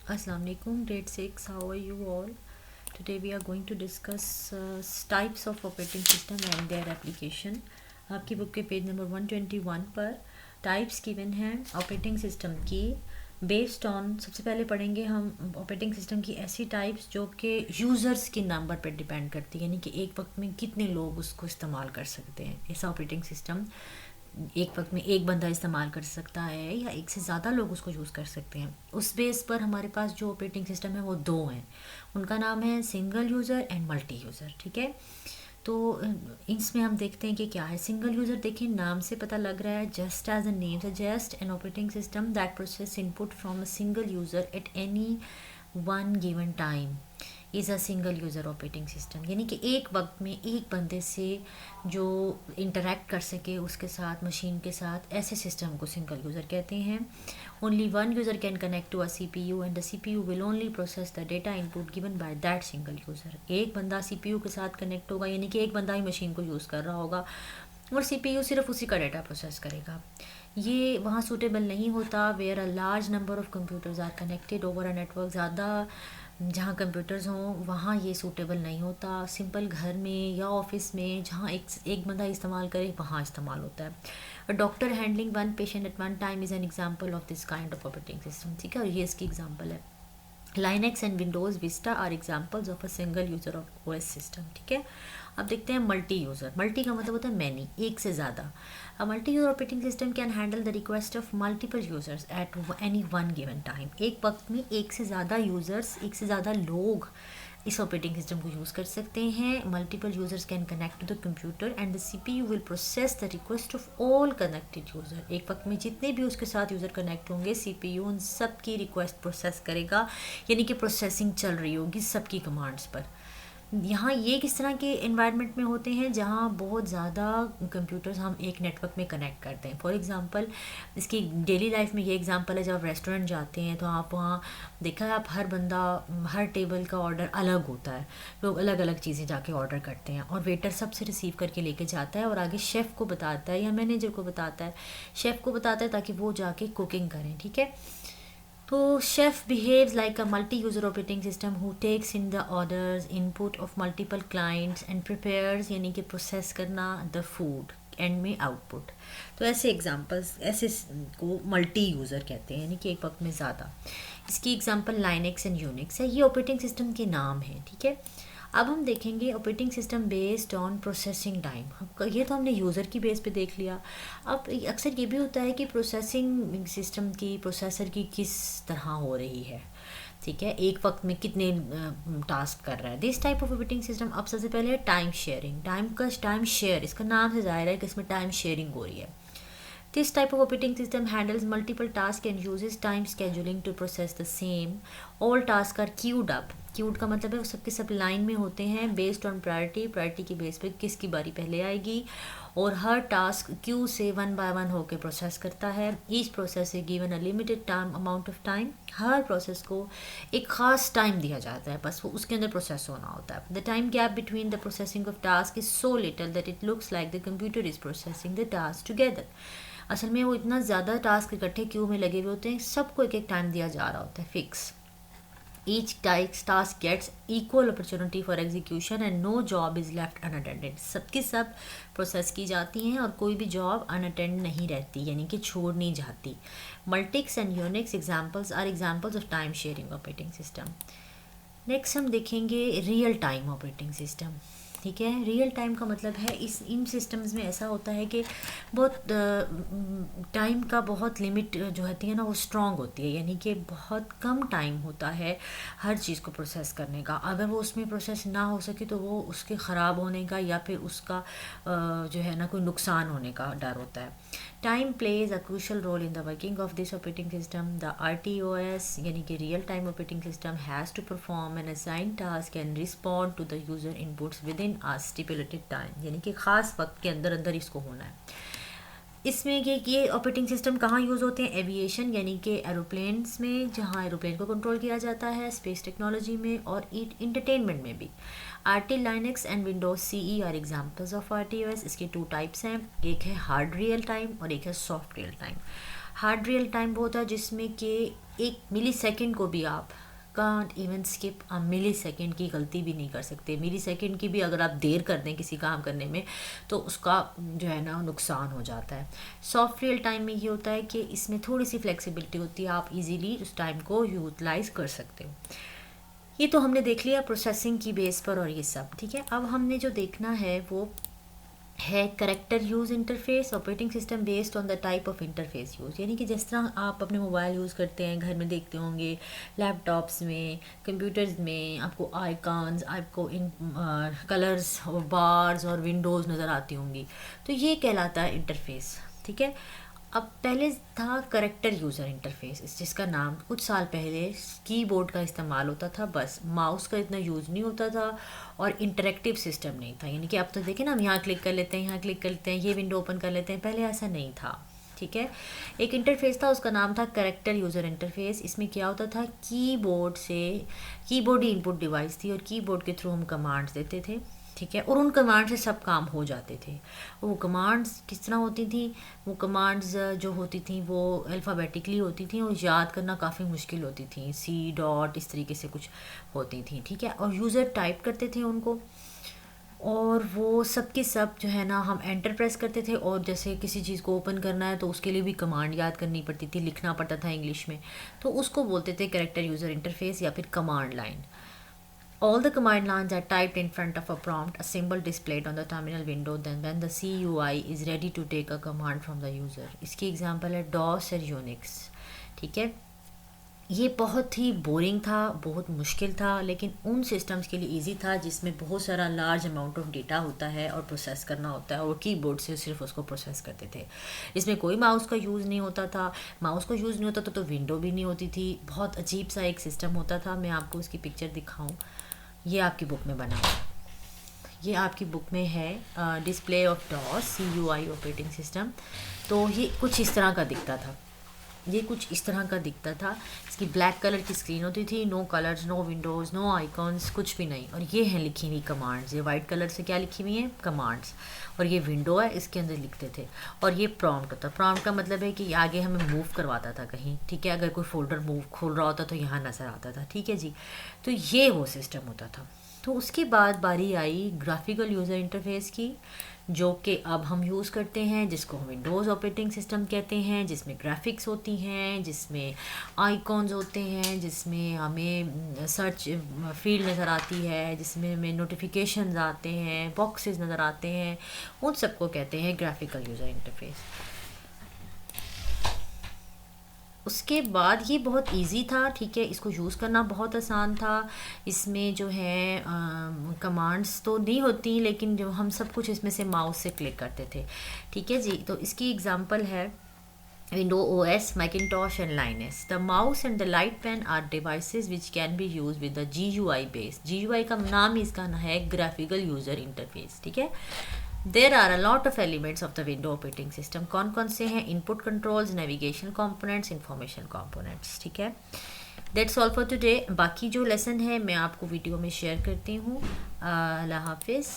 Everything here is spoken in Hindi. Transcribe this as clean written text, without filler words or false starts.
Assalamu alaikum, grade 6. How are you all? Today we are going to discuss types of operating system and their application. आपकी बुक के पेज नंबर 121 पर टाइप्स गिवन हैं ऑपरेटिंग सिस्टम की बेस्ड ऑन। सबसे पहले पढ़ेंगे हम ऑपरेटिंग सिस्टम की ऐसी टाइप्स जो कि यूज़र्स के नंबर पर डिपेंड करती है, यानी कि एक वक्त में कितने लोग उसको इस्तेमाल कर सकते हैं। ऐसा ऑपरेटिंग सिस्टम एक वक्त में एक बंदा इस्तेमाल कर सकता है या एक से ज़्यादा लोग उसको यूज़ कर सकते हैं। उस बेस पर हमारे पास जो ऑपरेटिंग सिस्टम है वो दो हैं, उनका नाम है single user and multi user. ठीक है, तो इसमें हम देखते हैं कि क्या है। सिंगल यूज़र देखिए, नाम से पता लग रहा है, just as a name suggest an operating system that process input from a single user at any one given time is a single user operating system. यानी कि एक वक्त में एक बंदे से जो इंटरेक्ट कर सके उसके साथ, मशीन के साथ, ऐसे सिस्टम को सिंगल यूज़र कहते हैं। Only one user can connect to a CPU and the CPU will only process the data input given by that single user. एक बंदा CPU के साथ कनेक्ट होगा, यानी कि एक बंदा ही मशीन को यूज़ कर रहा होगा और CPU सिर्फ उसी का डेटा प्रोसेस करेगा। ये वहाँ सूटेबल नहीं होता where a large number of computers are connected over a network. ज़्यादा जहाँ कंप्यूटर्स हों वहाँ ये सूटेबल नहीं होता। सिंपल घर में या ऑफिस में जहाँ एक बंदा इस्तेमाल करे वहाँ इस्तेमाल होता है। A doctor handling one patient at one time is an example of this kind of operating system. ठीक है, और ये इसकी एग्जाम्पल है। Linux and Windows Vista are examples of a single user of OS system। ठीक है, अब देखते हैं मल्टी यूज़र। मल्टी का मतलब होता है मैनी, एक से ज़्यादा। A multi user operating system can handle the request of multiple users eight any one given time. एक वक्त में एक से ज़्यादा यूज़र्स, एक से ज़्यादा लोग इस ऑपरेटिंग सिस्टम को यूज़ कर सकते हैं। Multiple users can connect to the computer and the CPU will process the request of all connected user. एक वक्त में जितने भी उसके साथ यूज़र कनेक्ट होंगे CPU उन सब की रिक्वेस्ट प्रोसेस करेगा, यानी कि प्रोसेसिंग चल रही होगी सबकी कमांड्स पर। यहाँ ये किस तरह के इन्वायरमेंट में होते हैं जहाँ बहुत ज़्यादा कंप्यूटर्स हम एक नेटवर्क में कनेक्ट करते हैं। फॉर एग्जांपल इसकी डेली लाइफ में ये एग्जांपल है, जब आप रेस्टोरेंट जाते हैं तो आप वहाँ देखा है, आप हर बंदा, हर टेबल का ऑर्डर अलग होता है। लोग अलग अलग चीज़ें जाके ऑर्डर करते हैं और वेटर सबसे रिसीव करके लेके जाता है और आगे शेफ़ को बताता है या मैनेजर को बताता है, शेफ़ को बताता है ताकि वो जाके कुकिंग करें। ठीक है, तो chef behaves like a multi-user operating system who takes in the orders, input of multiple clients and prepares, यानी कि प्रोसेस करना the food, एंड में आउटपुट। तो ऐसे एग्जांपल्स, ऐसे को मल्टी यूज़र कहते हैं, यानी कि एक वक्त में ज़्यादा। इसकी एग्जांपल लाइनेक्स एंड यूनिक्स है। ये ऑपरेटिंग सिस्टम के नाम हैं। ठीक है, अब हम देखेंगे operating system based on processing time. ये तो हमने यूज़र की बेस पे देख लिया। अब अक्सर ये भी होता है कि प्रोसेसिंग सिस्टम की, प्रोसेसर की किस तरह हो रही है। ठीक है, एक वक्त में कितने टास्क कर रहा है। This type of operating system. अब सबसे पहले है टाइम शेयरिंग। टाइम शेयर, इसका नाम से जाहिर है कि इसमें टाइम शेयरिंग हो रही है। This type of operating system handles multiple tasks and uses time scheduling to process the same. All tasks are queued up. Cued का मतलब है वो सबके सब लाइन में होते हैं बेस्ड ऑन प्रायोरिटी की बेस पे किसकी बारी पहले आएगी, और हर टास्क क्यू से वन बाय वन होकर प्रोसेस करता है। Each process is given a limited time amount of time. Her process को एक ख़ास टाइम दिया जाता है, बस वो उसके अंदर प्रोसेस होना होता है। The time gap between the processing of task is so little that it looks like the computer is processing the task together. असल में वो इतना ज़्यादा टास्क इकट्ठे क्यू में लगे हुए होते हैं, सबको एक एक टाइम दिया जा रहा होता है fix. Each task gets equal opportunity for execution and no job is left unattended. सबकी सब प्रोसेस की जाती हैं और कोई भी जॉब अनअटेंड नहीं रहती, यानी कि छोड़ नहीं जाती। Multics and Unix examples are examples of time sharing operating system. Next हम देखेंगे रियल टाइम ऑपरेटिंग सिस्टम। ठीक है, रियल टाइम का मतलब है इन सिस्टम्स में ऐसा होता है कि बहुत टाइम का बहुत लिमिट जो होती है ना वो स्ट्रॉन्ग होती है, यानी कि बहुत कम टाइम होता है हर चीज़ को प्रोसेस करने का। अगर वो उसमें प्रोसेस ना हो सके तो वो उसके ख़राब होने का या फिर उसका जो है ना कोई नुकसान होने का डर होता है। Time plays a crucial role in the working of this operating system. The RTOS यानी कि real time operating system has to perform an assign task and respond to the user inputs within a stipulated time, यानी कि ख़ास वक्त के अंदर अंदर इसको होना है। इसमें ये ऑपरेटिंग सिस्टम कहाँ यूज़ होते हैं? एविएशन यानी कि एरोप्लेन्स में, जहाँ एरोप्लेन को कंट्रोल किया जाता है, स्पेस टेक्नोलॉजी में और इंटरटेनमेंट में भी। RT Linux and Windows CE are examples of RTOS। इसके टू टाइप्स हैं, एक है हार्ड रियल टाइम और एक है soft real time. Hard real time वो होता है जिसमें कि एक मिली सेकेंड को भी आप can't even skip a millisecond की गलती भी नहीं कर सकते। मिली सेकेंड की भी अगर आप देर कर दें किसी काम करने में तो उसका जो है ना नुकसान हो जाता है। सॉफ्ट रियल टाइम में ये होता है कि इसमें थोड़ी सी फ्लेक्सिबिलिटी होती है, आप इजीली उस टाइम को यूटिलाइज कर सकते हो। ये तो हमने देख लिया प्रोसेसिंग की बेस पर और ये सब, ठीक है। अब हमने जो देखना है वो है character use interface operating system based on the type of interface use. यानी कि जिस तरह आप अपने मोबाइल यूज़ करते हैं, घर में देखते होंगे, लैपटॉप्स में, कंप्यूटर्स में आपको आइकॉन्स, आपको इन कलर्स और बार्स और विंडोज़ नज़र आती होंगी, तो ये कहलाता है इंटरफेस, ठीक है। अब पहले था करेक्टर यूज़र इंटरफेस, जिसका नाम कुछ साल पहले कीबोर्ड का इस्तेमाल होता था, बस माउस का इतना यूज़ नहीं होता था और इंटरेक्टिव सिस्टम नहीं था। यानी कि आप तो देखें ना, हम यहाँ क्लिक कर लेते हैं, यहाँ क्लिक कर लेते हैं, ये विंडो ओपन कर लेते हैं, पहले ऐसा नहीं था, ठीक है। एक इंटरफेस था, उसका नाम था करेक्टर यूज़र इंटरफेस। इसमें क्या होता था, कीबोर्ड ही इनपुट डिवाइस थी और कीबोर्ड के थ्रू हम कमांड्स देते थे, ठीक है, और उन कमांड से सब काम हो जाते थे। वो कमांड्स किस तरह होती थी, वो कमांड्स जो होती थी वो अल्फ़ाबेटिकली होती थी और याद करना काफ़ी मुश्किल होती थी, सी डॉट इस तरीके से कुछ होती थी, ठीक है। और यूज़र टाइप करते थे उनको, और वो सब के सब जो है ना हम एंटर प्रेस करते थे, और जैसे किसी चीज़ को ओपन करना है तो उसके लिए भी कमांड याद करनी पड़ती थी, लिखना पड़ता था इंग्लिश में, तो उसको बोलते थे कैरेक्टर यूज़र इंटरफेस या फिर command line. All the command lines are typed in front of a prompt, a symbol displayed on the terminal window, then when the CUI is ready to take a command from the user. इसकी एग्जांपल है DOS और यूनिक्स, ठीक है। ये बहुत ही बोरिंग था, बहुत मुश्किल था, लेकिन उन सिस्टम्स के लिए इजी था जिसमें बहुत सारा लार्ज अमाउंट ऑफ डेटा होता है और प्रोसेस करना होता है, और कीबोर्ड से सिर्फ उसको प्रोसेस करते थे। इसमें कोई माउस का यूज़ नहीं होता था, माउस का यूज़ नहीं होता तो विंडो भी नहीं होती थी, बहुत अजीब सा एक सिस्टम होता था। मैं आपको इसकी पिक्चर दिखाऊँ, ये आपकी बुक में बना हुआ है, ये आपकी बुक में है display of DOS CUI operating system. तो ये कुछ इस तरह का दिखता था, ये कुछ इस तरह का दिखता था। इसकी ब्लैक कलर की स्क्रीन होती थी, no colours, no windows, no icons, कुछ भी नहीं, और ये हैं लिखी हुई कमांड्स। ये वाइट कलर से क्या लिखी हुई है, कमांड्स, और ये विंडो है, इसके अंदर लिखते थे। और ये प्रॉम्प्ट होता, प्रॉम्प्ट का मतलब है कि आगे हमें मूव करवाता था कहीं, ठीक है, अगर कोई फोल्डर मूव खोल रहा होता तो यहाँ नज़र आता था, ठीक है जी। तो ये वो सिस्टम होता था। तो उसके बाद बारी आई ग्राफिकल यूज़र इंटरफेस की, जो कि अब हम यूज़ करते हैं, जिसको हम विंडोज़ ऑपरेटिंग सिस्टम कहते हैं, जिसमें ग्राफिक्स होती हैं, जिसमें आइकॉन्स होते हैं, जिसमें हमें सर्च फील्ड नज़र आती है, जिसमें हमें नोटिफिकेशंस आते हैं, बॉक्सेस नज़र आते हैं, उन सबको कहते हैं ग्राफिकल यूज़र इंटरफेस। उसके बाद ये बहुत इजी था, ठीक है, इसको यूज़ करना बहुत आसान था। इसमें जो है कमांड्स तो नहीं होती, लेकिन जो हम सब कुछ इसमें से माउस से क्लिक करते थे, ठीक है जी। तो इसकी एग्जांपल है Windows OS, Macintosh and Linux. The mouse and the light pen are devices which can be used with the GUI base. GUI का नाम ही इसका है Graphical User Interface, ठीक है। There are a lot of elements of the window operating system. कौन कौन से हैं, input controls, navigation components, information components, ठीक है। That's all for today. बाकी जो लेसन है मैं आपको वीडियो में शेयर करती हूँ। अल्लाह हाफिज़।